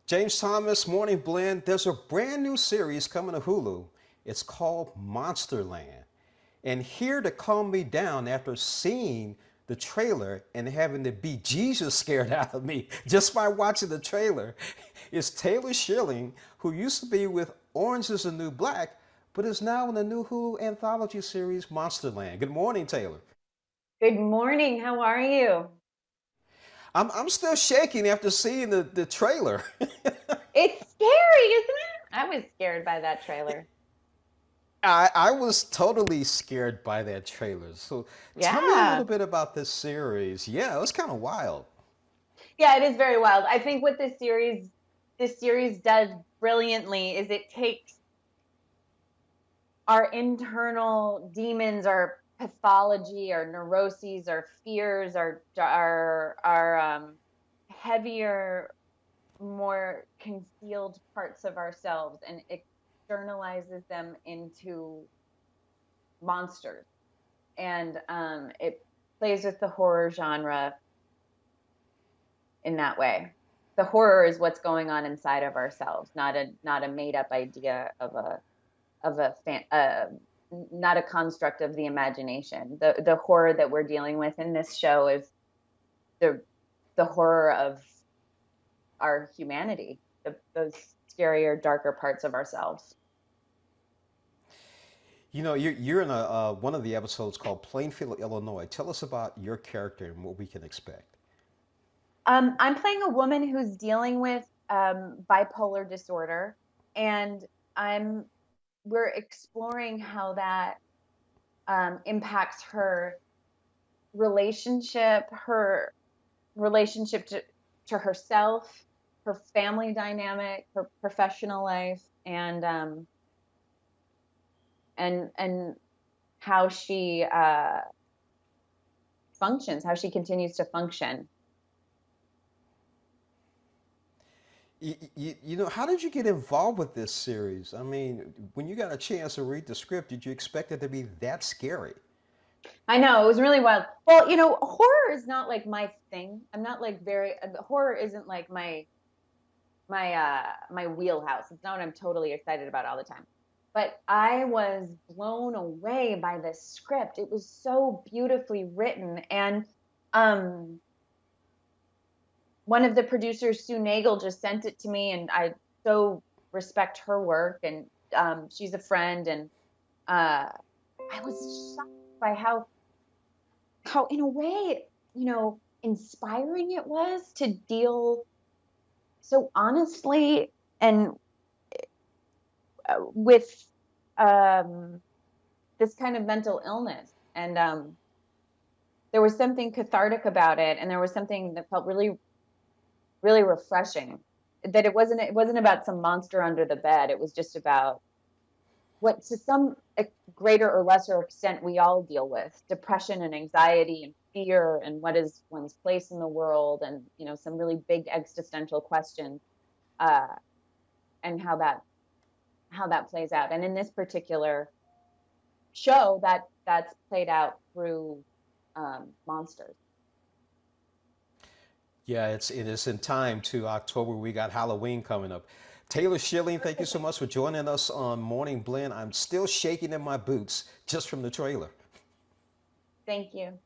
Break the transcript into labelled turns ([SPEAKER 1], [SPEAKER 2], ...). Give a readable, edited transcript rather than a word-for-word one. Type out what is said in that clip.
[SPEAKER 1] James Thomas, Morning Blend. There's a brand new series coming to Hulu. It's called Monsterland. And here to calm me down after seeing the trailer and having the bejesus scared out of me just by watching the trailer is Taylor Schilling, who used to be with Orange is the New Black, but is now in the new Hulu anthology series Monsterland. Good morning, Taylor.
[SPEAKER 2] Good morning. How are you?
[SPEAKER 1] I'm still shaking after seeing the trailer.
[SPEAKER 2] It's scary, isn't it? I was scared by that trailer.
[SPEAKER 1] I was totally scared by that trailer. So tell me a little
[SPEAKER 2] Yeah.
[SPEAKER 1] bit about this series. Yeah, it was kind of wild.
[SPEAKER 2] Yeah, it is very wild. I think what this series does brilliantly is it takes our internal demons, our pathology, our neuroses, our fears, our heavier, more concealed parts of ourselves and externalizes them into monsters. And it plays with the horror genre in that way. The horror is what's going on inside of ourselves, not a made up idea of a not a construct of the imagination. The horror that we're dealing with in this show is the the horror of our humanity, those scarier, darker parts of ourselves.
[SPEAKER 1] You know, you're in a one of the episodes called Plainfield, Illinois. Tell us about your character and what we can expect.
[SPEAKER 2] I'm playing a woman who's dealing with bipolar disorder, and I'm we're exploring how that impacts her relationship to herself, her family dynamic, her professional life, and how she functions, how she continues to function.
[SPEAKER 1] You know, how did you get involved with this series? I mean, when you got a chance to read the script, did you expect it to be that scary?
[SPEAKER 2] I know it was really wild. Well, horror is not like my thing. I'm not like very horror isn't like my wheelhouse. It's not what I'm totally excited about all the time. But I was blown away by this script. It was so beautifully written, and um one of the producers, Sue Nagel, just sent it to me, and I so respect her work, and she's a friend, and uh I was shocked by how in a way, inspiring it was to deal so honestly and with um, this kind of mental illness. And there was something cathartic about it, and there was something that felt really, really refreshing. That it wasn't about some monster under the bed. It was just about what, to some greater or lesser extent, we all deal with: depression and anxiety and fear, and what is one's place in the world, and some really big existential questions, uh, and how that plays out. And in this particular show, that's played out through monsters.
[SPEAKER 1] Yeah, it is in time to October. We got Halloween coming up. Taylor Schilling, thank you so much for joining us on Morning Blend. I'm still shaking in my boots just from the trailer.
[SPEAKER 2] Thank you.